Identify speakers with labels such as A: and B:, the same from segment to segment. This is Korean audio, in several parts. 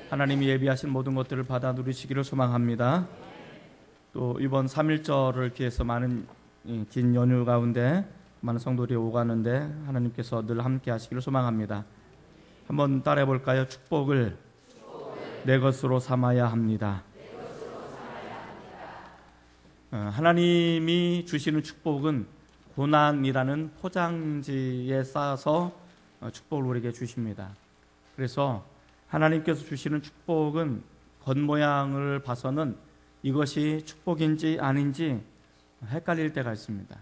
A: 하나님이 예비하신 모든 것들을 받아 누리시기를 소망합니다. 또 이번 3.1절을 기해서 많은 긴 연휴 가운데 많은 성도들이 오가는데 하나님께서 늘 함께 하시기를 소망합니다. 한번 따라해 볼까요? 축복을 내 것으로 삼아야 합니다. 하나님이 주시는 축복은 고난이라는 포장지에 싸서 축복을 우리에게 주십니다. 그래서 하나님께서 주시는 축복은 겉모양을 봐서는 이것이 축복인지 아닌지 헷갈릴 때가 있습니다.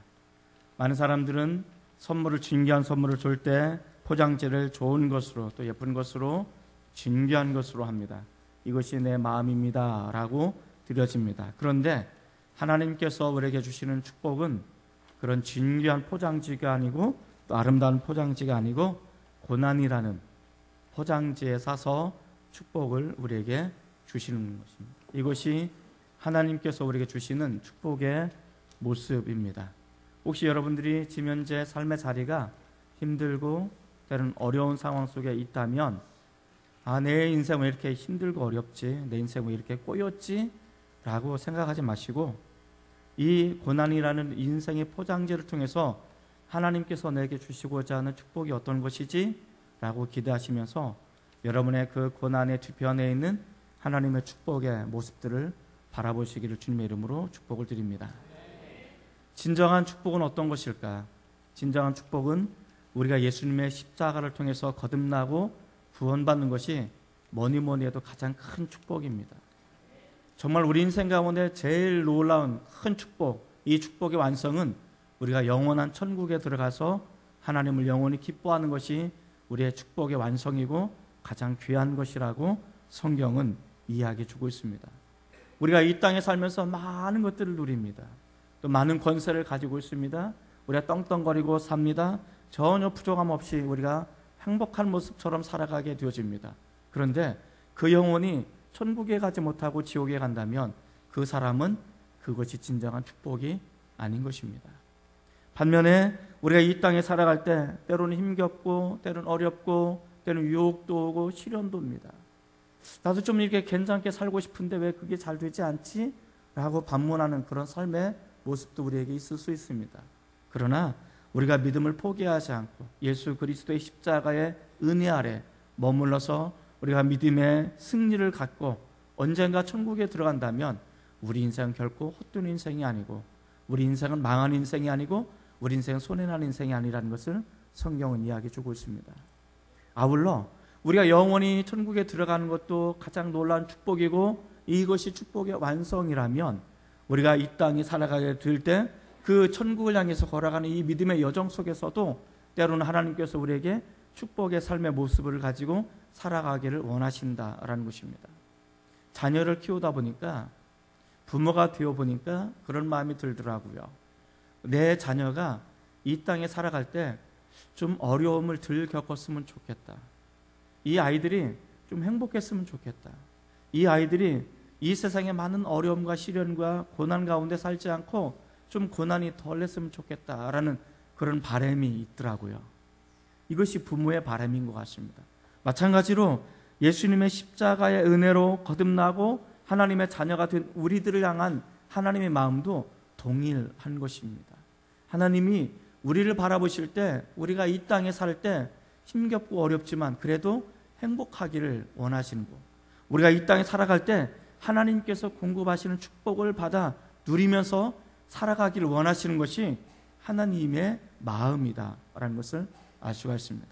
A: 많은 사람들은 선물을, 진귀한 선물을 줄 때 포장지를 좋은 것으로, 또 예쁜 것으로, 진귀한 것으로 합니다. 이것이 내 마음입니다 라고 드려집니다. 그런데 하나님께서 우리에게 주시는 축복은 그런 진귀한 포장지가 아니고 또 아름다운 포장지가 아니고 고난이라는 포장지에 싸서 축복을 우리에게 주시는 것입니다. 이것이 하나님께서 우리에게 주시는 축복의 모습입니다. 혹시 여러분들이 지금 현재 삶의 자리가 힘들고 때로는 어려운 상황 속에 있다면 내 인생 왜 이렇게 힘들고 어렵지? 내 인생 왜 이렇게 꼬였지? 라고 생각하지 마시고 이 고난이라는 인생의 포장지를 통해서 하나님께서 내게 주시고자 하는 축복이 어떤 것이지? 라고 기대하시면서 여러분의 그 고난의 뒤편에 있는 하나님의 축복의 모습들을 바라보시기를 주님의 이름으로 축복을 드립니다. 진정한 축복은 어떤 것일까? 진정한 축복은 우리가 예수님의 십자가를 통해서 거듭나고 구원받는 것이 뭐니 해도 가장 큰 축복입니다. 정말 우리 인생 가운데 제일 놀라운 큰 축복, 이 축복의 완성은 우리가 영원한 천국에 들어가서 하나님을 영원히 기뻐하는 것이 우리의 축복의 완성이고 가장 귀한 것이라고 성경은 이야기해 주고 있습니다. 우리가 이 땅에 살면서 많은 것들을 누립니다. 또 많은 권세를 가지고 있습니다. 우리가 떵떵거리고 삽니다. 전혀 부족함 없이 우리가 행복한 모습처럼 살아가게 되어집니다. 그런데 그 영혼이 천국에 가지 못하고 지옥에 간다면 그 사람은 그것이 진정한 축복이 아닌 것입니다. 반면에 우리가 이 땅에 살아갈 때 때로는 힘겹고 때로는 어렵고 때로는 유혹도 오고 시련도 옵니다. 나도 좀 이렇게 괜찮게 살고 싶은데 왜 그게 잘 되지 않지? 라고 반문하는 그런 삶의 모습도 우리에게 있을 수 있습니다. 그러나 우리가 믿음을 포기하지 않고 예수 그리스도의 십자가의 은혜 아래 머물러서 우리가 믿음의 승리를 갖고 언젠가 천국에 들어간다면 우리 인생은 결코 헛된 인생이 아니고 우리 인생은 망한 인생이 아니고 우리 인생은 손해난 인생이 아니라는 것을 성경은 이야기해 주고 있습니다. 아울러 우리가 영원히 천국에 들어가는 것도 가장 놀라운 축복이고 이것이 축복의 완성이라면 우리가 이 땅에 살아가게 될 때 그 천국을 향해서 걸어가는 이 믿음의 여정 속에서도 때로는 하나님께서 우리에게 축복의 삶의 모습을 가지고 살아가기를 원하신다라는 것입니다. 자녀를 키우다 보니까 부모가 되어보니까 그런 마음이 들더라고요. 내 자녀가 이 땅에 살아갈 때 좀 어려움을 덜 겪었으면 좋겠다. 이 아이들이 좀 행복했으면 좋겠다. 이 아이들이 이 세상의 많은 어려움과 시련과 고난 가운데 살지 않고 좀 고난이 덜 했으면 좋겠다라는 그런 바람이 있더라고요. 이것이 부모의 바람인 것 같습니다. 마찬가지로 예수님의 십자가의 은혜로 거듭나고 하나님의 자녀가 된 우리들을 향한 하나님의 마음도 동일한 것입니다. 하나님이 우리를 바라보실 때 우리가 이 땅에 살 때 힘겹고 어렵지만 그래도 행복하기를 원하시는 것, 우리가 이 땅에 살아갈 때 하나님께서 공급하시는 축복을 받아 누리면서 살아가기를 원하시는 것이 하나님의 마음이다라는 것을 알 수가 있습니다.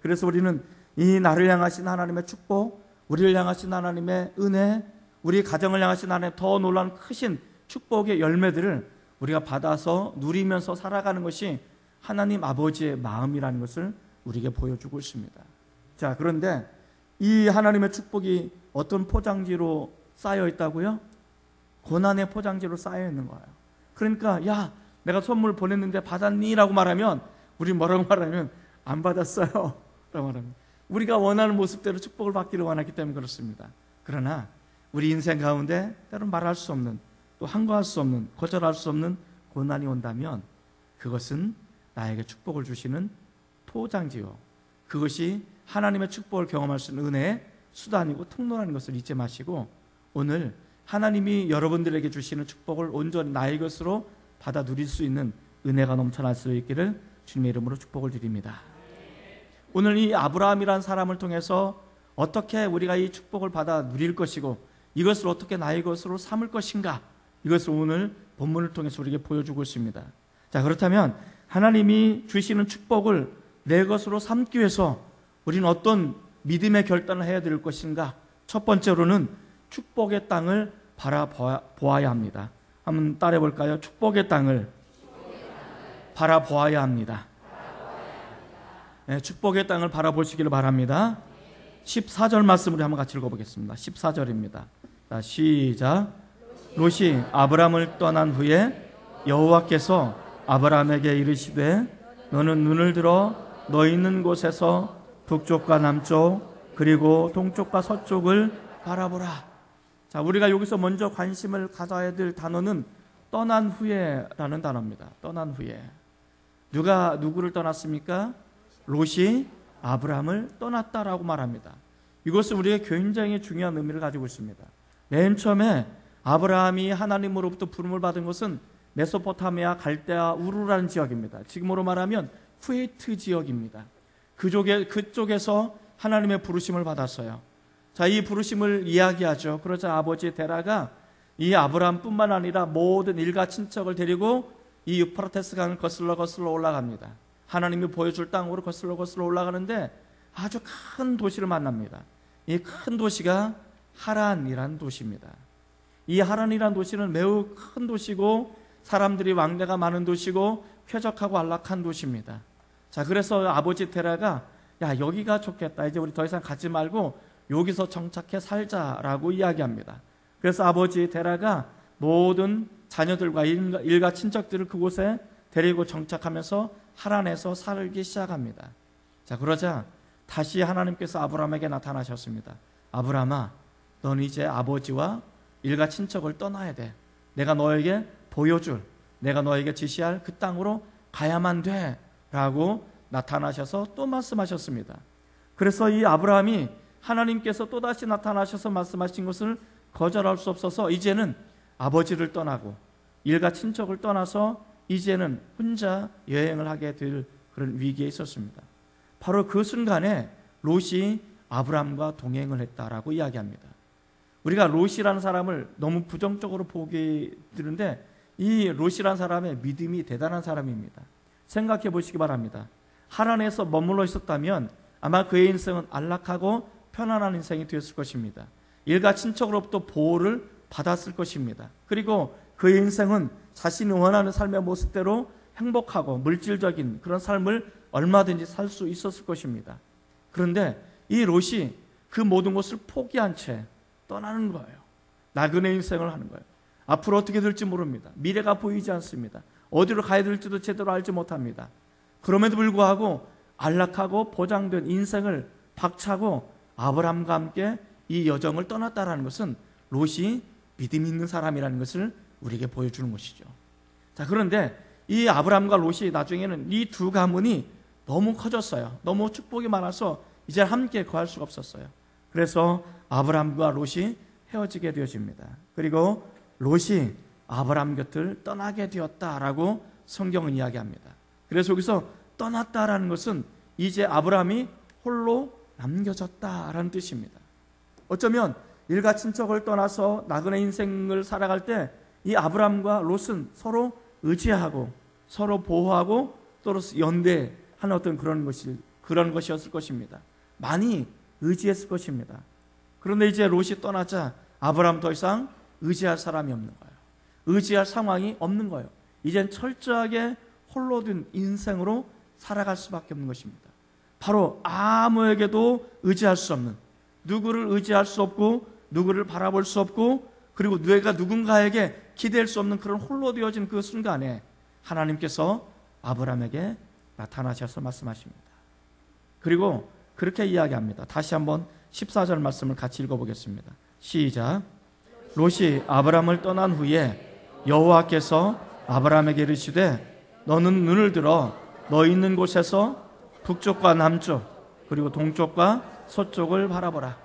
A: 그래서 우리는 이 나를 향하신 하나님의 축복, 우리를 향하신 하나님의 은혜, 우리 가정을 향하신 하나님의 더 놀라운 크신 축복의 열매들을 우리가 받아서 누리면서 살아가는 것이 하나님 아버지의 마음이라는 것을 우리에게 보여주고 있습니다. 자, 그런데 이 하나님의 축복이 어떤 포장지로 쌓여 있다고요? 고난의 포장지로 쌓여 있는 거예요. 그러니까 야, 내가 선물 보냈는데 받았니? 라고 말하면 우리 뭐라고 말하면 안 받았어요 라고 말합니다. 우리가 원하는 모습대로 축복을 받기를 원하기 때문에 그렇습니다. 그러나 우리 인생 가운데 때로는 말할 수 없는, 또 항거할 수 없는, 거절할 수 없는 고난이 온다면 그것은 나에게 축복을 주시는 포장지요, 그것이 하나님의 축복을 경험할 수 있는 은혜의 수단이고 통로라는 것을 잊지 마시고 오늘 하나님이 여러분들에게 주시는 축복을 온전히 나의 것으로 받아 누릴 수 있는 은혜가 넘쳐날 수 있기를 주님의 이름으로 축복을 드립니다. 오늘 이 아브라함이라는 사람을 통해서 어떻게 우리가 이 축복을 받아 누릴 것이고 이것을 어떻게 나의 것으로 삼을 것인가, 이것을 오늘 본문을 통해서 우리에게 보여주고 있습니다. 자, 그렇다면 하나님이 주시는 축복을 내 것으로 삼기 위해서 우리는 어떤 믿음의 결단을 해야 될 것인가? 첫 번째로는 축복의 땅을 바라보아야 합니다. 한번 따라해 볼까요? 축복의 땅을 바라보아야 합니다. 네, 축복의 땅을 바라보시기를 바랍니다. 14절 말씀을 한번 같이 읽어보겠습니다. 14절입니다. 자, 시작. 롯이 아브람을 떠난 후에 여호와께서 아브람에게 이르시되 너는 눈을 들어 너 있는 곳에서 북쪽과 남쪽 그리고 동쪽과 서쪽을 바라보라. 자, 우리가 여기서 먼저 관심을 가져야 될 단어는 떠난 후에라는 단어입니다. 떠난 후에. 누가 누구를 떠났습니까? 롯이 아브람을 떠났다라고 말합니다. 이것은 우리에게 굉장히 중요한 의미를 가지고 있습니다. 맨 처음에 아브라함이 하나님으로부터 부름을 받은 것은 메소포타미아, 갈대아, 우르라는 지역입니다. 지금으로 말하면 쿠웨이트 지역입니다. 그쪽에서 하나님의 부르심을 받았어요. 자, 이 부르심을 이야기하죠. 그러자 아버지 데라가 이 아브라함뿐만 아니라 모든 일가 친척을 데리고 이 유프라테스 강을 거슬러 올라갑니다. 하나님이 보여줄 땅으로 거슬러 올라가는데 아주 큰 도시를 만납니다. 이 큰 도시가 하란이라는 도시입니다. 이 하란이라는 도시는 매우 큰 도시고 사람들이 왕래가 많은 도시고 쾌적하고 안락한 도시입니다. 자, 그래서 아버지 테라가 야, 여기가 좋겠다. 이제 우리 더 이상 가지 말고 여기서 정착해 살자라고 이야기합니다. 그래서 아버지 테라가 모든 자녀들과 일가 친척들을 그곳에 데리고 정착하면서 하란에서 살기 시작합니다. 자, 그러자 다시 하나님께서 아브라함에게 나타나셨습니다. 아브라함아, 넌 이제 아버지와 일가 친척을 떠나야 돼. 내가 너에게 보여줄, 내가 너에게 지시할 그 땅으로 가야만 돼 라고 나타나셔서 또 말씀하셨습니다. 그래서 이 아브라함이 하나님께서 또다시 나타나셔서 말씀하신 것을 거절할 수 없어서 이제는 아버지를 떠나고 일가 친척을 떠나서 이제는 혼자 여행을 하게 될 그런 위기에 있었습니다. 바로 그 순간에 롯이 아브라함과 동행을 했다라고 이야기합니다. 우리가 롯이라는 사람을 너무 부정적으로 보게 되는데 이 롯이라는 사람의 믿음이 대단한 사람입니다. 생각해 보시기 바랍니다. 하란에서 머물러 있었다면 아마 그의 인생은 안락하고 편안한 인생이 되었을 것입니다. 일가 친척으로부터 보호를 받았을 것입니다. 그리고 그의 인생은 자신이 원하는 삶의 모습대로 행복하고 물질적인 그런 삶을 얼마든지 살 수 있었을 것입니다. 그런데 이 롯이 그 모든 것을 포기한 채 떠나는 거예요. 나그네 인생을 하는 거예요. 앞으로 어떻게 될지 모릅니다. 미래가 보이지 않습니다. 어디로 가야 될지도 제대로 알지 못합니다. 그럼에도 불구하고 안락하고 보장된 인생을 박차고 아브라함과 함께 이 여정을 떠났다라는 것은 롯이 믿음 있는 사람이라는 것을 우리에게 보여주는 것이죠. 자, 그런데 이 아브라함과 롯이 나중에는 이 두 가문이 너무 커졌어요. 너무 축복이 많아서 이제 함께 거할 수가 없었어요. 그래서 아브라함과 롯이 헤어지게 되어집니다. 그리고 롯이 아브라함 곁을 떠나게 되었다라고 성경은 이야기합니다. 그래서 여기서 떠났다라는 것은 이제 아브라함이 홀로 남겨졌다라는 뜻입니다. 어쩌면 일가 친척을 떠나서 나그네 인생을 살아갈 때 이 아브라함과 롯은 서로 의지하고 서로 보호하고 또 연대하는 어떤 그런 것이었을 것입니다. 많이 의지했을 것입니다. 그런데 이제 롯이 떠나자 아브라함 더 이상 의지할 사람이 없는 거예요. 의지할 상황이 없는 거예요. 이젠 철저하게 홀로 된 인생으로 살아갈 수밖에 없는 것입니다. 바로 아무에게도 의지할 수 없는, 누구를 의지할 수 없고 누구를 바라볼 수 없고 그리고 내가 누군가에게 기댈 수 없는 그런 홀로 되어진 그 순간에 하나님께서 아브라함에게 나타나셔서 말씀하십니다. 그리고 그렇게 이야기합니다. 다시 한번 14절 말씀을 같이 읽어보겠습니다. 시작. 롯이 아브라함을 떠난 후에 여호와께서 아브라함에게 이르시되 너는 눈을 들어 너 있는 곳에서 북쪽과 남쪽 그리고 동쪽과 서쪽을 바라보라.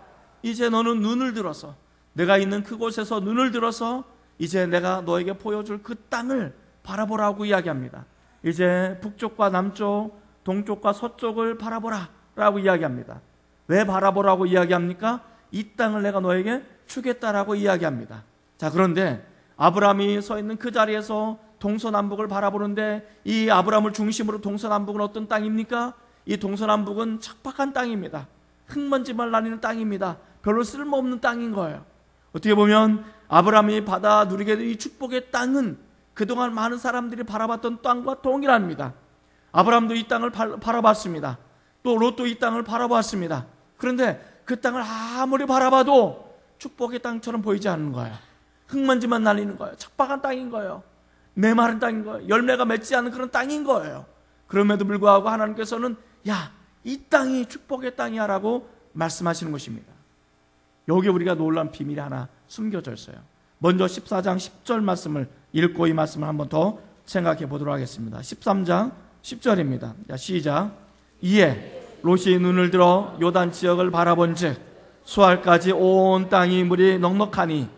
A: 이제 너는 눈을 들어서, 내가 있는 그곳에서 눈을 들어서 이제 내가 너에게 보여줄 그 땅을 바라보라고 이야기합니다. 이제 북쪽과 남쪽, 동쪽과 서쪽을 바라보라 라고 이야기합니다. 왜 바라보라고 이야기합니까? 이 땅을 내가 너에게 주겠다라고 이야기합니다. 자, 그런데 아브라함이 서 있는 그 자리에서 동서남북을 바라보는데, 이 아브라함을 중심으로 동서남북은 어떤 땅입니까? 이 동서남북은 척박한 땅입니다. 흙먼지만 나뉘는 땅입니다. 별로 쓸모없는 땅인 거예요. 어떻게 보면 아브라함이 받아 누리게 된 이 축복의 땅은 그동안 많은 사람들이 바라봤던 땅과 동일합니다. 아브라함도 이 땅을 바라봤습니다. 또 롯도 이 땅을 바라봤습니다. 그런데 그 땅을 아무리 바라봐도 축복의 땅처럼 보이지 않는 거예요. 흙먼지만 날리는 거예요. 척박한 땅인 거예요. 메마른 땅인 거예요. 열매가 맺지 않는 그런 땅인 거예요. 그럼에도 불구하고 하나님께서는 야, 이 땅이 축복의 땅이야 라고 말씀하시는 것입니다. 여기 우리가 놀라운 비밀이 하나 숨겨져 있어요. 먼저 14장 10절 말씀을 읽고 이 말씀을 한번 더 생각해 보도록 하겠습니다. 13장 10절입니다. 자, 시작. 이에 롯이 눈을 들어 요단 지역을 바라본즉 수알까지 온 땅이 물이 넉넉하니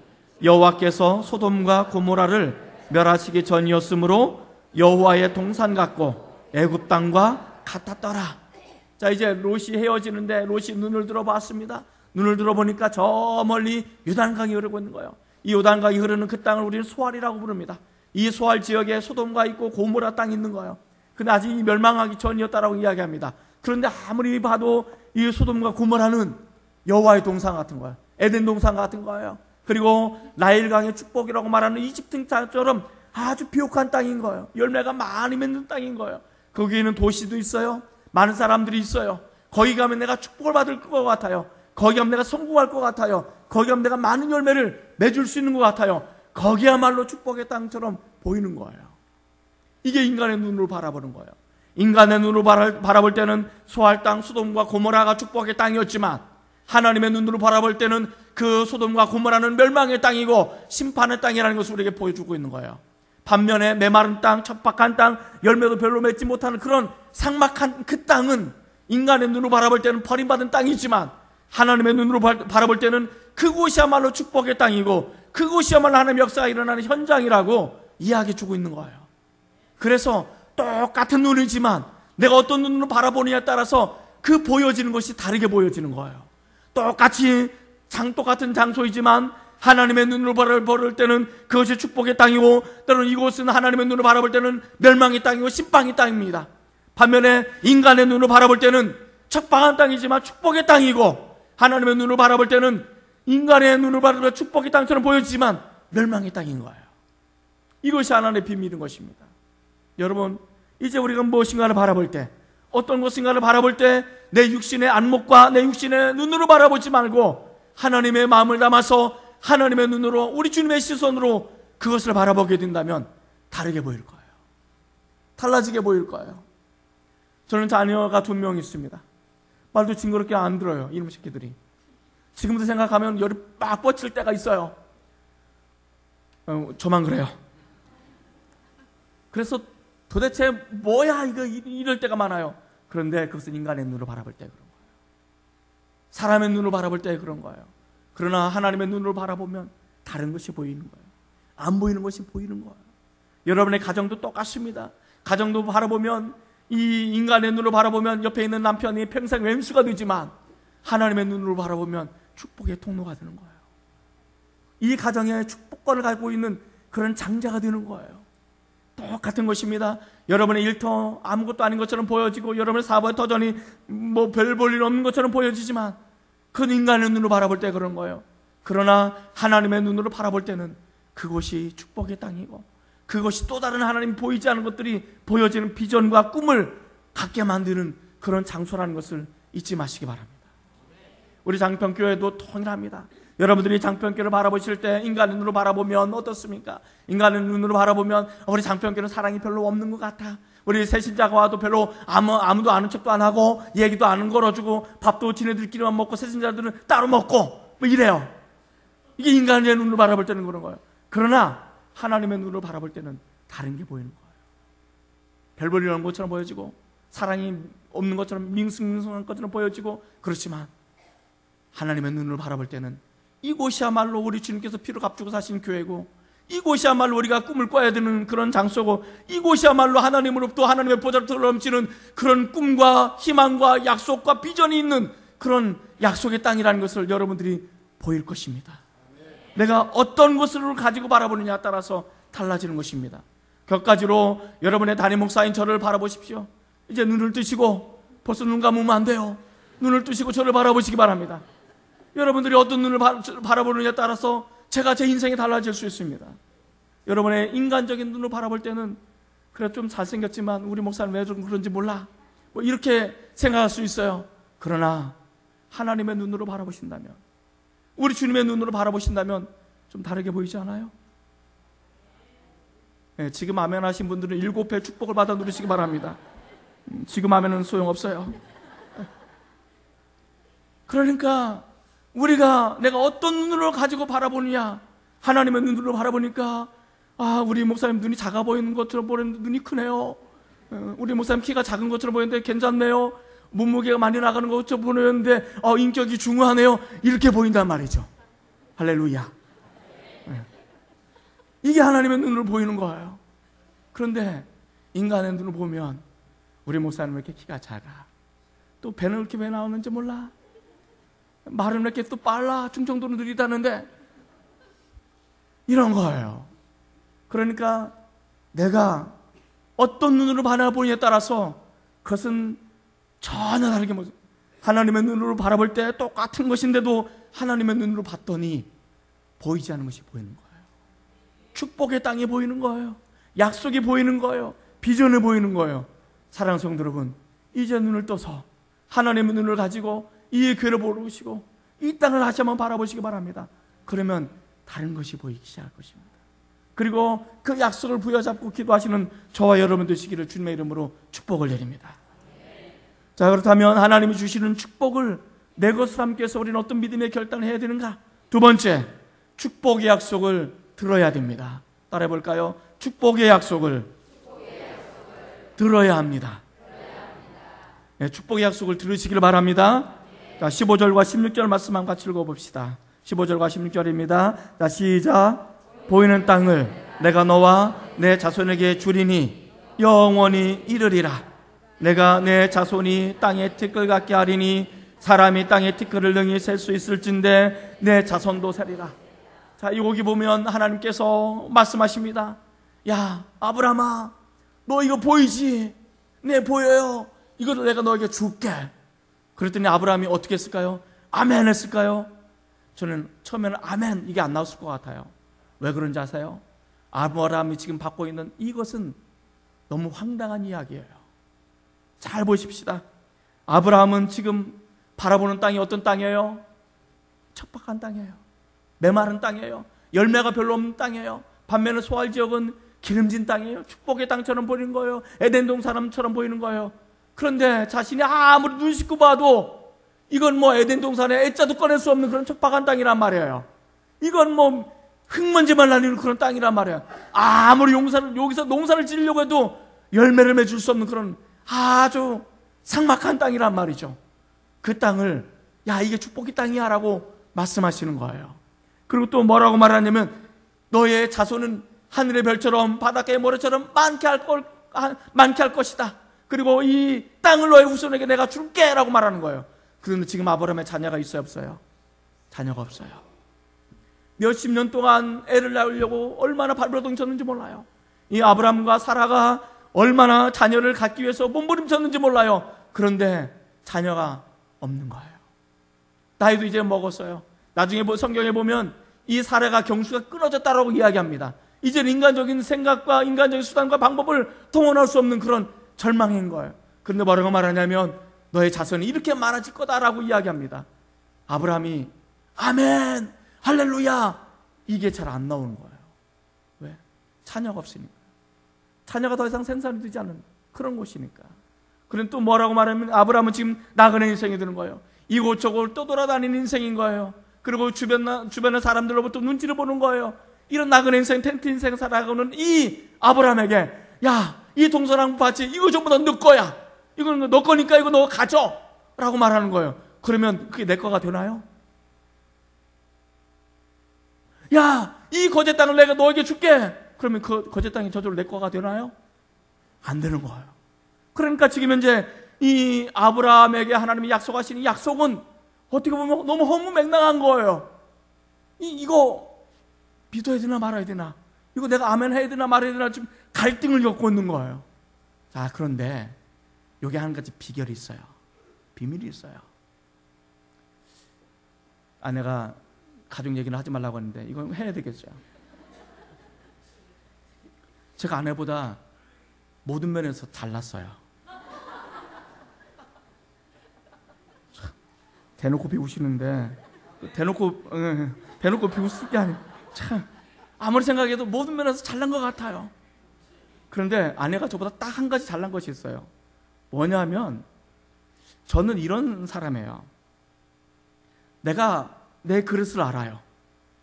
A: 여호와께서 소돔과 고모라를 멸하시기 전이었으므로 여호와의 동산 같고 애굽 땅과 같았더라. 자, 이제 롯이 헤어지는데 롯이 눈을 들어 봤습니다. 눈을 들어 보니까 저 멀리 요단강이 흐르고 있는 거예요. 이 요단강이 흐르는 그 땅을 우리는 소알이라고 부릅니다. 이 소알 지역에 소돔과 있고 고모라 땅이 있는 거예요. 근데 아직 멸망하기 전이었다라고 이야기합니다. 그런데 아무리 봐도 이 소돔과 고모라는 여호와의 동산 같은 거예요. 에덴 동산 같은 거예요. 그리고 나일강의 축복이라고 말하는 이집트 땅처럼 아주 비옥한 땅인 거예요. 열매가 많이 맺는 땅인 거예요. 거기에는 도시도 있어요. 많은 사람들이 있어요. 거기 가면 내가 축복을 받을 것 같아요. 거기 가면 내가 성공할 것 같아요. 거기 가면 내가 많은 열매를 맺을 수 있는 것 같아요. 거기야말로 축복의 땅처럼 보이는 거예요. 이게 인간의 눈으로 바라보는 거예요. 인간의 눈으로 바라볼 때는 소알 땅 소돔과 고모라가 축복의 땅이었지만, 하나님의 눈으로 바라볼 때는 그 소돔과 고모라는 멸망의 땅이고 심판의 땅이라는 것을 우리에게 보여주고 있는 거예요. 반면에 메마른 땅, 척박한 땅, 열매도 별로 맺지 못하는 그런 삭막한 그 땅은 인간의 눈으로 바라볼 때는 버림받은 땅이지만, 하나님의 눈으로 바라볼 때는 그곳이야말로 축복의 땅이고 그곳이야말로 하나님의 역사가 일어나는 현장이라고 이야기해 주고 있는 거예요. 그래서 똑같은 눈이지만 내가 어떤 눈으로 바라보느냐에 따라서 그 보여지는 것이 다르게 보여지는 거예요. 똑같이 똑같은 장소이지만 하나님의 눈으로 바라볼 때는 그것이 축복의 땅이고, 때로는 이곳은 하나님의 눈으로 바라볼 때는 멸망의 땅이고 심판의 땅입니다. 반면에 인간의 눈으로 바라볼 때는 척박한 땅이지만 축복의 땅이고, 하나님의 눈으로 바라볼 때는 인간의 눈으로 바라볼 때 축복의 땅처럼 보여지지만 멸망의 땅인 거예요. 이것이 하나님의 비밀인 것입니다. 여러분, 이제 우리가 무엇인가를 바라볼 때, 어떤 것인가를 바라볼 때 내 육신의 안목과 내 육신의 눈으로 바라보지 말고 하나님의 마음을 담아서 하나님의 눈으로, 우리 주님의 시선으로 그것을 바라보게 된다면 다르게 보일 거예요. 달라지게 보일 거예요. 저는 자녀가 2명 있습니다. 말도 징그럽게 안 들어요, 이놈 새끼들이. 지금도 생각하면 열이 빡 뻗칠 때가 있어요. 저만 그래요. 그래서 도대체 뭐야 이거, 이럴 때가 많아요. 그런데 그것은 인간의 눈으로 바라볼 때 그런 거예요. 사람의 눈으로 바라볼 때 그런 거예요. 그러나 하나님의 눈으로 바라보면 다른 것이 보이는 거예요. 안 보이는 것이 보이는 거예요. 여러분의 가정도 똑같습니다. 가정도 바라보면, 이 인간의 눈으로 바라보면 옆에 있는 남편이 평생 왼수가 되지만 하나님의 눈으로 바라보면 축복의 통로가 되는 거예요. 이 가정에 축복권을 갖고 있는 그런 장자가 되는 거예요. 똑같은 것입니다. 여러분의 일터 아무것도 아닌 것처럼 보여지고 여러분의 사업의 터전이 뭐 별 볼 일 없는 것처럼 보여지지만 그건 인간의 눈으로 바라볼 때 그런 거예요. 그러나 하나님의 눈으로 바라볼 때는 그것이 축복의 땅이고 그것이 또 다른 하나님이 보이지 않는 것들이 보여지는 비전과 꿈을 갖게 만드는 그런 장소라는 것을 잊지 마시기 바랍니다. 우리 장평교회도 통일합니다. 여러분들이 장평교를 바라보실 때 인간의 눈으로 바라보면 어떻습니까? 인간의 눈으로 바라보면 우리 장평교는 사랑이 별로 없는 것 같아. 우리 새신자가 와도 별로 아무도 아는 척도 안 하고 얘기도 안 걸어주고 밥도 지네들끼리만 먹고 새신자들은 따로 먹고 뭐 이래요. 이게 인간의 눈으로 바라볼 때는 그런 거예요. 그러나 하나님의 눈으로 바라볼 때는 다른 게 보이는 거예요. 별 볼 일 없는 것처럼 보여지고 사랑이 없는 것처럼 밍숭밍숭한 것처럼 보여지고, 그렇지만 하나님의 눈을 바라볼 때는 이곳이야말로 우리 주님께서 피를 값주고 사신 교회고, 이곳이야말로 우리가 꿈을 꿔야 되는 그런 장소고, 이곳이야말로 하나님으로부터 하나님의 보좌로 넘치는 그런 꿈과 희망과 약속과 비전이 있는 그런 약속의 땅이라는 것을 여러분들이 보일 것입니다. 내가 어떤 것을 가지고 바라보느냐에 따라서 달라지는 것입니다. 격가지로 여러분의 담임 목사인 저를 바라보십시오. 이제 눈을 뜨시고, 벌써 눈 감으면 안 돼요. 눈을 뜨시고 저를 바라보시기 바랍니다. 여러분들이 어떤 눈을 바라보느냐에 따라서 제가 제 인생이 달라질 수 있습니다. 여러분의 인간적인 눈을 바라볼 때는 그래 좀 잘생겼지만 우리 목사는 왜 좀 그런지 몰라, 뭐 이렇게 생각할 수 있어요. 그러나 하나님의 눈으로 바라보신다면, 우리 주님의 눈으로 바라보신다면 좀 다르게 보이지 않아요? 네, 지금 아멘 하신 분들은 7배 축복을 받아 누리시기 바랍니다. 지금 아멘은 소용없어요. 그러니까 내가 어떤 눈으로 가지고 바라보느냐, 하나님의 눈으로 바라보니까 우리 목사님 눈이 작아 보이는 것처럼 보이는데 눈이 크네요. 우리 목사님 키가 작은 것처럼 보이는데 괜찮네요. 몸무게가 많이 나가는 것처럼 보이는데 인격이 중후하네요. 이렇게 보인단 말이죠. 할렐루야. 이게 하나님의 눈으로 보이는 거예요. 그런데 인간의 눈을 보면 우리 목사님 왜 이렇게 키가 작아? 또 배는 이렇게 왜 나오는지 몰라? 말은 왜 이렇게 또 빨라? 충청도는 느리다는데, 이런 거예요. 그러니까 내가 어떤 눈으로 바라보느냐에 따라서 그것은 전혀 다르게 모습. 하나님의 눈으로 바라볼 때 똑같은 것인데도 하나님의 눈으로 봤더니 보이지 않는 것이 보이는 거예요. 축복의 땅이 보이는 거예요. 약속이 보이는 거예요. 비전이 보이는 거예요. 사랑하는 성도 여러분, 이제 눈을 떠서 하나님의 눈을 가지고 이 교회를 보시고 이 땅을 다시 한번 바라보시기 바랍니다. 그러면 다른 것이 보이기 시작할 것입니다. 그리고 그 약속을 부여잡고 기도하시는 저와 여러분 되시기를 주님의 이름으로 축복을 드립니다. 자, 그렇다면 하나님이 주시는 축복을 내 것을 함께 해서 우리는 어떤 믿음의 결단을 해야 되는가? 두 번째, 축복의 약속을 들어야 됩니다. 따라해 볼까요? 축복의 약속을 들어야 합니다. 네, 축복의 약속을 들으시기를 바랍니다. 자, 15절과 16절 말씀 한번 같이 읽어봅시다. 15절과 16절입니다. 자, 시작. 보이는 땅을 내가 너와 내 자손에게 주리니 영원히 이르리라. 내가 내 자손이 땅의 티끌 같게 하리니 사람이 땅의 티끌을 능히 셀 수 있을진데 내 자손도 세리라. 자, 여기 보면 하나님께서 말씀하십니다. 야, 아브라함아, 너 이거 보이지? 네, 보여요. 이거를 내가 너에게 줄게. 그랬더니 아브라함이 어떻게 했을까요? 아멘 했을까요? 저는 처음에는 아멘 이게 안 나왔을 것 같아요. 왜 그런지 아세요? 아브라함이 지금 받고 있는 이것은 너무 황당한 이야기예요. 잘 보십시다. 아브라함은 지금 바라보는 땅이 어떤 땅이에요? 척박한 땅이에요. 메마른 땅이에요. 열매가 별로 없는 땅이에요. 반면에 소알 지역은 기름진 땅이에요. 축복의 땅처럼 보이는 거예요. 에덴 동산처럼 보이는 거예요. 그런데 자신이 아무리 눈 씻고 봐도 이건 뭐 에덴 동산에 애자도 꺼낼 수 없는 그런 척박한 땅이란 말이에요. 이건 뭐 흙먼지만 날리는 그런 땅이란 말이에요. 아무리 여기서 농사를 지으려고 해도 열매를 맺을 수 없는 그런 아주 삭막한 땅이란 말이죠. 그 땅을 야, 이게 축복의 땅이야 라고 말씀하시는 거예요. 그리고 또 뭐라고 말하냐면 너의 자손은 하늘의 별처럼 바닷가의 모래처럼 많게 할 것이다. 그리고 이 땅을 너의 후손에게 내가 줄게 라고 말하는 거예요. 그런데 지금 아브라함의 자녀가 있어요, 없어요? 자녀가 없어요. 몇십 년 동안 애를 낳으려고 얼마나 발버둥쳤는지 몰라요. 이 아브라함과 사라가 얼마나 자녀를 갖기 위해서 몸부림쳤는지 몰라요. 그런데 자녀가 없는 거예요. 나이도 이제 먹었어요. 나중에 성경에 보면 이 사라가 경수가 끊어졌다라고 이야기합니다. 이제는 인간적인 생각과 인간적인 수단과 방법을 동원할 수 없는 그런 절망인 거예요. 그런데 뭐라고 말하냐면 너의 자손이 이렇게 많아질 거다라고 이야기합니다. 아브라함이 아멘 할렐루야 이게 잘 안 나오는 거예요. 왜? 자녀가 없으니까. 자녀가 더 이상 생산이 되지 않는 그런 곳이니까. 그런데 또 뭐라고 말하면 아브라함은 지금 나그네 인생이 되는 거예요. 이곳저곳 떠돌아다니는 인생인 거예요. 그리고 주변의 사람들로부터 눈치를 보는 거예요. 이런 나그네 인생, 텐트 인생 살아가는 이 아브라함에게 야, 이 동서남 밭이 이거 전부 다 너 거야. 이건 너 거니까 이거 너 가져 라고 말하는 거예요. 그러면 그게 내 거가 되나요? 야, 이 거제 땅을 내가 너에게 줄게. 그러면 그 거제 땅이 저절로 내 거가 되나요? 안 되는 거예요. 그러니까 지금 현재 이 아브라함에게 하나님이 약속하신 이 약속은 어떻게 보면 너무 허무맹랑한 거예요. 이거 믿어야 되나 말아야 되나, 이거 내가 아멘 해야 되나 말아야 되나 지금 갈등을 겪고 있는 거예요. 자, 그런데 여기 한 가지 비결이 있어요. 비밀이 있어요. 아내가 가족 얘기는 하지 말라고 하는데 이건 해야 되겠죠. 제가 아내보다 모든 면에서 잘났어요. 대놓고 비우시는데, 대놓고 비웃을 게 아니에요. 참, 아무리 생각해도 모든 면에서 잘난 것 같아요. 그런데 아내가 저보다 딱 한 가지 잘난 것이 있어요. 뭐냐면, 저는 이런 사람이에요. 내가 내 그릇을 알아요.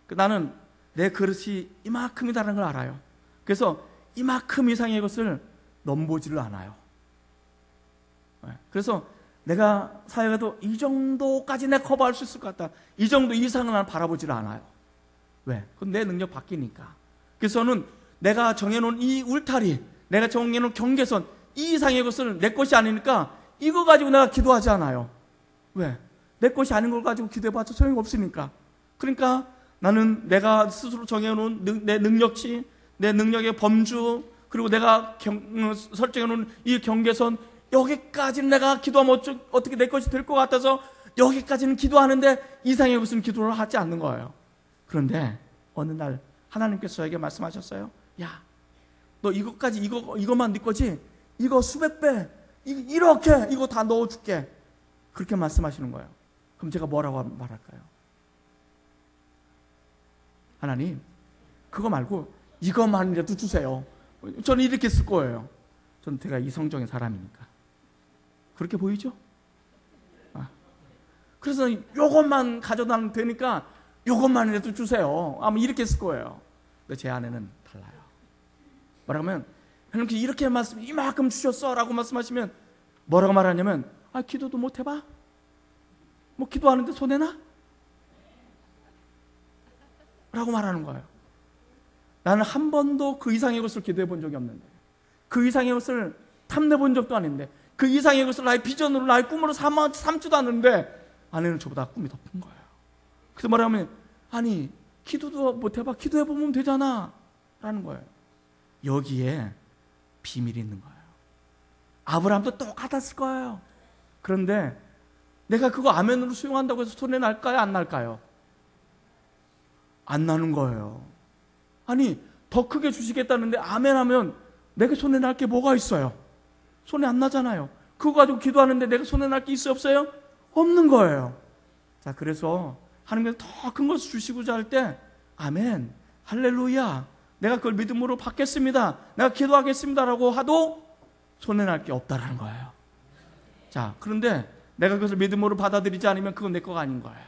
A: 나는 내 그릇이 이만큼이라는 걸 알아요. 그래서 이만큼 이상의 것을 넘보지를 않아요. 그래서 내가 사역해도 이 정도까지 내가 커버할 수 있을 것 같다, 이 정도 이상은 난 바라보지를 않아요. 왜? 그건 내 능력 바뀌니까. 그래서 저는 내가 정해놓은 이 울타리, 내가 정해놓은 경계선, 이 이상의 것을 내 것이 아니니까 이거 가지고 내가 기도하지 않아요. 왜? 내 것이 아닌 걸 가지고 기도해봤자 소용이 없으니까. 그러니까 나는 내가 스스로 정해놓은 내 능력치, 내 능력의 범주, 그리고 내가 설정해놓은 이 경계선, 여기까지는 내가 기도하면 어떻게 내 것이 될 것 같아서 여기까지는 기도하는데 이상의 것은 기도를 하지 않는 거예요. 그런데 어느 날 하나님께서 저에게 말씀하셨어요. 야, 너 이것까지, 이것만 네 거지? 이거 수백 배, 이렇게 이거 다 넣어줄게. 그렇게 말씀하시는 거예요. 그럼 제가 뭐라고 말할까요? 하나님, 그거 말고 이것만이라도 주세요. 저는 이렇게 쓸 거예요. 저는 제가 이성적인 사람이니까. 그렇게 보이죠? 그래서 요것만 가져다면 되니까 요것만이라도 주세요. 아마 이렇게 쓸 거예요. 근데 제 아내는 달라요. 뭐라고 하면, 하나님께 이렇게 말씀, 이만큼 주셨어 라고 말씀하시면 뭐라고 말하냐면, 기도도 못 해봐? 뭐 기도하는데 손해나? 라고 말하는 거예요. 나는 한 번도 그 이상의 것을 기도해 본 적이 없는데, 그 이상의 것을 탐내 본 적도 아닌데, 그 이상의 것을 나의 비전으로, 나의 꿈으로 삼지도 않는데 아내는 저보다 꿈이 더 큰 거예요. 그래서 말하면, 아니 기도도 못 해봐? 기도해 보면 되잖아 라는 거예요. 여기에 비밀이 있는 거예요. 아브라함도 똑같았을 거예요. 그런데 내가 그거 아멘으로 수용한다고 해서 손해 날까요? 안 날까요? 안 나는 거예요. 아니 더 크게 주시겠다는데 아멘하면 내가 손해 날 게 뭐가 있어요? 손해 안 나잖아요. 그거 가지고 기도하는데 내가 손해 날 게 있어요? 없어요? 없는 거예요. 자, 그래서 하나님께서 더 큰 것을 주시고자 할 때 아멘, 할렐루야, 내가 그걸 믿음으로 받겠습니다, 내가 기도하겠습니다 라고 하도 손해 날 게 없다라는 거예요. 자, 그런데 내가 그것을 믿음으로 받아들이지 않으면 그건 내 거가 아닌 거예요.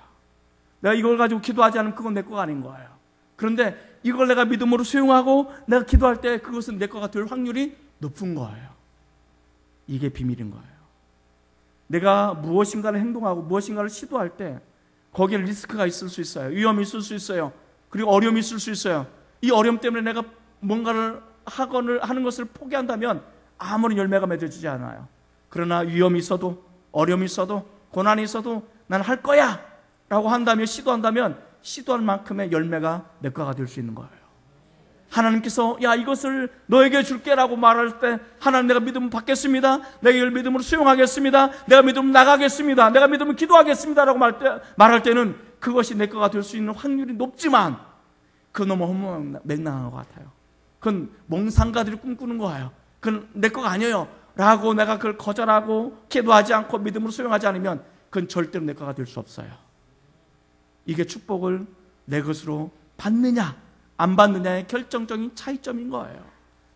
A: 내가 이걸 가지고 기도하지 않으면 그건 내 거가 아닌 거예요. 그런데 이걸 내가 믿음으로 수용하고 내가 기도할 때 그것은 내 거가 될 확률이 높은 거예요. 이게 비밀인 거예요. 내가 무엇인가를 행동하고 무엇인가를 시도할 때 거기에 리스크가 있을 수 있어요. 위험이 있을 수 있어요. 그리고 어려움이 있을 수 있어요. 이 어려움 때문에 내가 뭔가를 하는 것을 포기한다면 아무런 열매가 맺어지지 않아요. 그러나 위험이 있어도, 어려움이 있어도, 고난이 있어도 난 할 거야 라고 한다면, 시도한다면 시도할 만큼의 열매가 내 거가 될 수 있는 거예요. 하나님께서 야, 이것을 너에게 줄게 라고 말할 때, 하나님 내가 믿음을 받겠습니다, 내가 이걸 믿음으로 수용하겠습니다, 내가 믿음으로 나가겠습니다, 내가 믿음으로 기도하겠습니다 라고 말할 때는 그것이 내 거가 될 수 있는 확률이 높지만 그건 너무 허무맹랑한 것 같아요. 그건 몽상가들이 꿈꾸는 거예요. 그건 내 거가 아니에요 라고 내가 그걸 거절하고 기도하지 않고 믿음으로 수용하지 않으면 그건 절대로 내 거가 될 수 없어요. 이게 축복을 내 것으로 받느냐 안 받느냐의 결정적인 차이점인 거예요.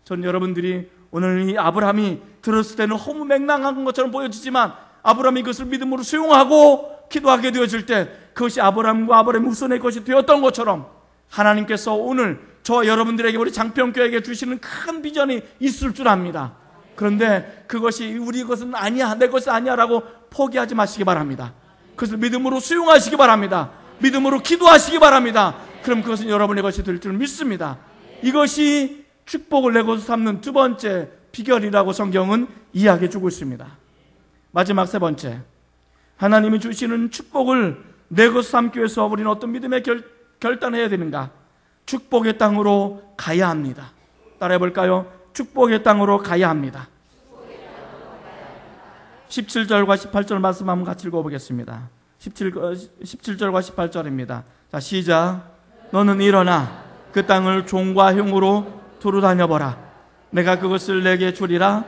A: 전 여러분들이 오늘 이 아브라함이 들었을 때는 허무맹랑한 것처럼 보여지지만 아브라함이 이것을 믿음으로 수용하고 기도하게 되어질 때 그것이 아브라함과 아브라함의 후손의 것이 되었던 것처럼 하나님께서 오늘 저와 여러분들에게, 우리 장평교회에게 주시는 큰 비전이 있을 줄 압니다. 그런데 그것이 우리 것은 아니야, 내 것은 아니야 라고 포기하지 마시기 바랍니다. 그것을 믿음으로 수용하시기 바랍니다. 믿음으로 기도하시기 바랍니다. 그럼 그것은 여러분의 것이 될 줄 믿습니다. 이것이 축복을 내 것으로 삼는 두 번째 비결이라고 성경은 이야기해 주고 있습니다. 마지막 세 번째, 하나님이 주시는 축복을 내 것으로 삼기 위해서 우리는 어떤 믿음의 결단을 해야 되는가? 축복의 땅으로 가야 합니다. 따라해 볼까요? 축복의 땅으로 가야 합니다. 17절과 18절 말씀 한번 같이 읽어보겠습니다. 17절과 18절입니다. 자, 시작. 너는 일어나 그 땅을 종과 형으로 두루 다녀보라. 내가 그것을 내게 주리라.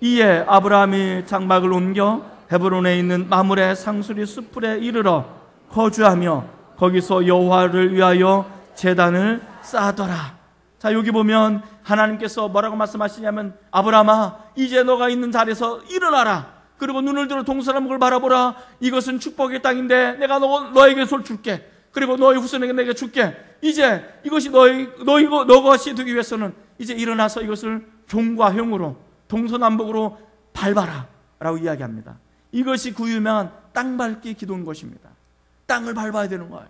A: 이에 아브라함이 장막을 옮겨 헤브론에 있는 마므레 상수리 숲풀에 이르러 거주하며 거기서 여호와를 위하여 제단을 쌓더라. 자, 여기 보면 하나님께서 뭐라고 말씀하시냐면, 아브라함아, 이제 너가 있는 자리에서 일어나라. 그리고 눈을 들어 동서남북을 바라보라. 이것은 축복의 땅인데 내가 너에게 손 줄게. 그리고 너희 후손에게 내게 줄게. 이제 이것이 너 것이 되기 위해서는 이제 일어나서 이것을 종과 형으로 동서남북으로 밟아라 라고 이야기합니다. 이것이 그 유명한 땅밟기 기도인 것입니다. 땅을 밟아야 되는 거예요.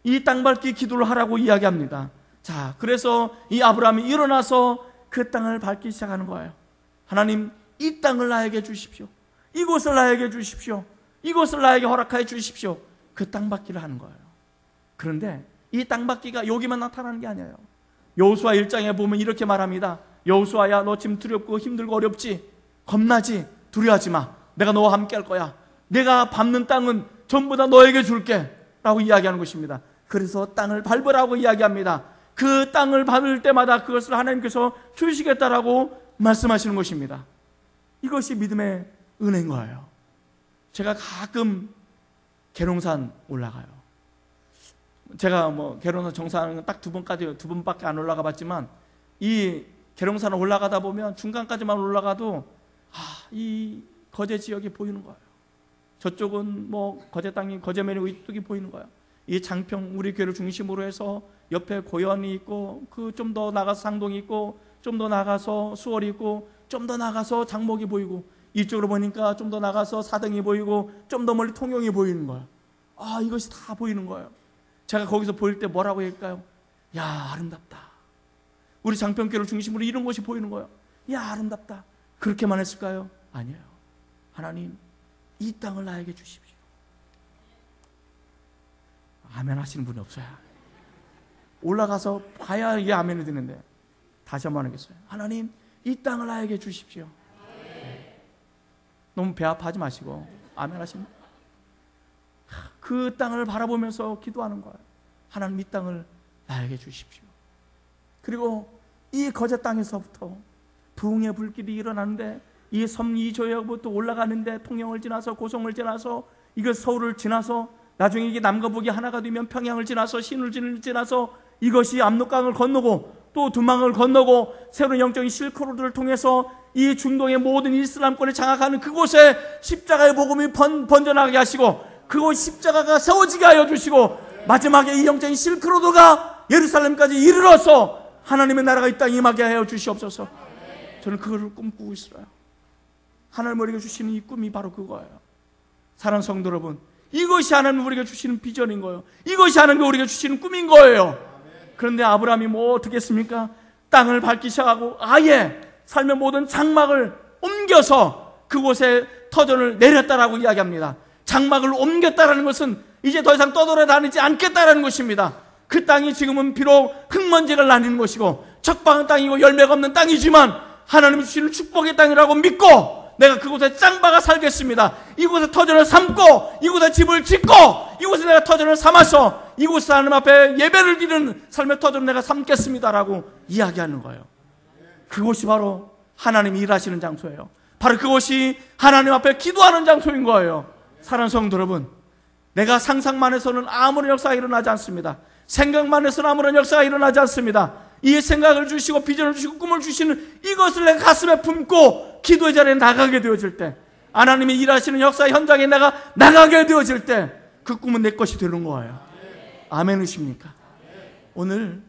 A: 이 땅밟기 기도를 하라고 이야기합니다. 자, 그래서 이 아브라함이 일어나서 그 땅을 밟기 시작하는 거예요. 하나님, 이 땅을 나에게 주십시오. 이곳을 나에게 주십시오. 이곳을 나에게 허락하여 주십시오. 그 땅밟기를 하는 거예요. 그런데 이 땅밟기가 여기만 나타나는 게 아니에요. 여호수아 1장에 보면 이렇게 말합니다. 여호수아야, 너 지금 두렵고 힘들고 어렵지? 겁나지? 두려워하지 마. 내가 너와 함께 할 거야. 내가 밟는 땅은 전부 다 너에게 줄게 라고 이야기하는 것입니다. 그래서 땅을 밟으라고 이야기합니다. 그 땅을 밟을 때마다 그것을 하나님께서 주시겠다라고 말씀하시는 것입니다. 이것이 믿음의 은혜인 거예요. 제가 가끔 계룡산 올라가요. 제가 계룡산 정상은 딱 두 번밖에 안 올라가 봤지만, 이 계룡산을 올라가다 보면 중간까지만 올라가도 이 거제 지역이 보이는 거예요. 저쪽은 거제 땅이 거제면이고 이쪽이 보이는 거예요. 이 장평 우리 교회를 중심으로 해서 옆에 고현이 있고, 그 좀 더 나가서 상동이 있고, 좀 더 나가서 수월이 있고, 좀 더 나가서 장목이 보이고, 이쪽으로 보니까 좀 더 나가서 사등이 보이고, 좀 더 멀리 통영이 보이는 거예요. 이것이 다 보이는 거예요. 제가 거기서 보일 때 뭐라고 할까요? 야, 아름답다. 우리 장평교를 중심으로 이런 것이 보이는 거예요. 야, 아름답다. 그렇게만 했을까요? 아니에요. 하나님, 이 땅을 나에게 주십시오. 아멘 하시는 분이 없어요. 올라가서 봐야 이게 아멘이 되는데, 다시 한번 하겠어요. 하나님, 이 땅을 나에게 주십시오. 너무 배 아파하지 마시고 아멘 하십니다. 그 땅을 바라보면서 기도하는 거예요. 하나님, 이 땅을 나에게 주십시오. 그리고 이 거제 땅에서부터 부흥의 불길이 일어나는데, 이 섬이조역부터 올라가는데, 통영을 지나서 고성을 지나서 이거 서울을 지나서 나중에 이게 남과 북이 하나가 되면 평양을 지나서 신울진을 지나서 이것이 압록강을 건너고 또 두망을 건너고 새로운 영적인 실크로드를 통해서 이 중동의 모든 이슬람권을 장악하는 그곳에 십자가의 복음이 번져나가게 하시고, 그곳 십자가가 세워지게 하여 주시고, 마지막에 이 영적인 실크로드가 예루살렘까지 이르러서 하나님의 나라가 이 땅에 임하게 하여 주시옵소서. 저는 그걸 꿈꾸고 있어요. 하나님 우리에게 주시는 이 꿈이 바로 그거예요. 사랑하는 성도 여러분, 이것이 하나님 우리에게 주시는 비전인 거예요. 이것이 하나님 우리에게 주시는 꿈인 거예요. 그런데 아브라함이 어떻게 했습니까? 땅을 밟기 시작하고 아예 삶의 모든 장막을 옮겨서 그곳에 터전을 내렸다라고 이야기합니다. 장막을 옮겼다라는 것은 이제 더 이상 떠돌아다니지 않겠다라는 것입니다. 그 땅이 지금은 비록 흙먼지가 나는 것이고 적방한 땅이고 열매가 없는 땅이지만 하나님이 주시는 축복의 땅이라고 믿고 내가 그곳에 짱박아 살겠습니다. 이곳에 터전을 삼고 이곳에 집을 짓고 이곳에 내가 터전을 삼아서 이곳에 하나님 앞에 예배를 드리는 삶의 터전을 내가 삼겠습니다라고 이야기하는 거예요. 그곳이 바로 하나님이 일하시는 장소예요. 바로 그곳이 하나님 앞에 기도하는 장소인 거예요. 사랑하는 성도 여러분, 내가 상상만 해서는 아무런 역사가 일어나지 않습니다. 생각만 해서는 아무런 역사가 일어나지 않습니다. 이 생각을 주시고 비전을 주시고 꿈을 주시는 이것을 내가 가슴에 품고 기도의 자리에 나가게 되어질 때, 하나님이 일하시는 역사 현장에 내가 나가게 되어질 때 그 꿈은 내 것이 되는 거예요. 아멘이십니까? 오늘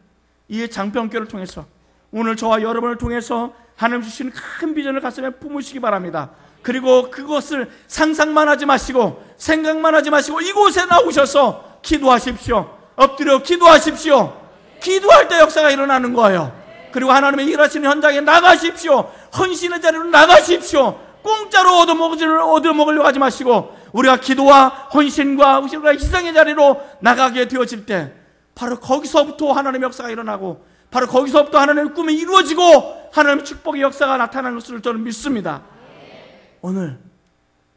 A: 이 장평교를 통해서, 오늘 저와 여러분을 통해서 하나님 주시는 큰 비전을 가슴에 품으시기 바랍니다. 그리고 그것을 상상만 하지 마시고 생각만 하지 마시고 이곳에 나오셔서 기도하십시오. 엎드려 기도하십시오. 기도할 때 역사가 일어나는 거예요. 그리고 하나님의 일하시는 현장에 나가십시오. 헌신의 자리로 나가십시오. 공짜로 얻어먹으려고 하지 마시고, 우리가 기도와 헌신과 우리가 희생의 자리로 나가게 되어질 때 바로 거기서부터 하나님의 역사가 일어나고, 바로 거기서부터 하나님의 꿈이 이루어지고 하나님의 축복의 역사가 나타나는 것을 저는 믿습니다. 오늘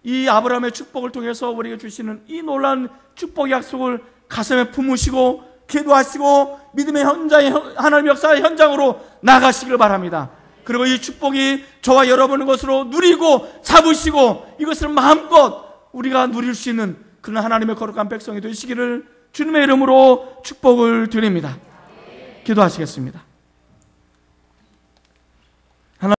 A: 이 아브라함의 축복을 통해서 우리에게 주시는 이 놀라운 축복의 약속을 가슴에 품으시고 기도하시고 믿음의 현장에, 하나님의 역사의 현장으로 나가시길 바랍니다. 그리고 이 축복이 저와 여러분의 것으로 누리고 잡으시고 이것을 마음껏 우리가 누릴 수 있는 그런 하나님의 거룩한 백성이 되시기를 주님의 이름으로 축복을 드립니다. 기도하시겠습니다.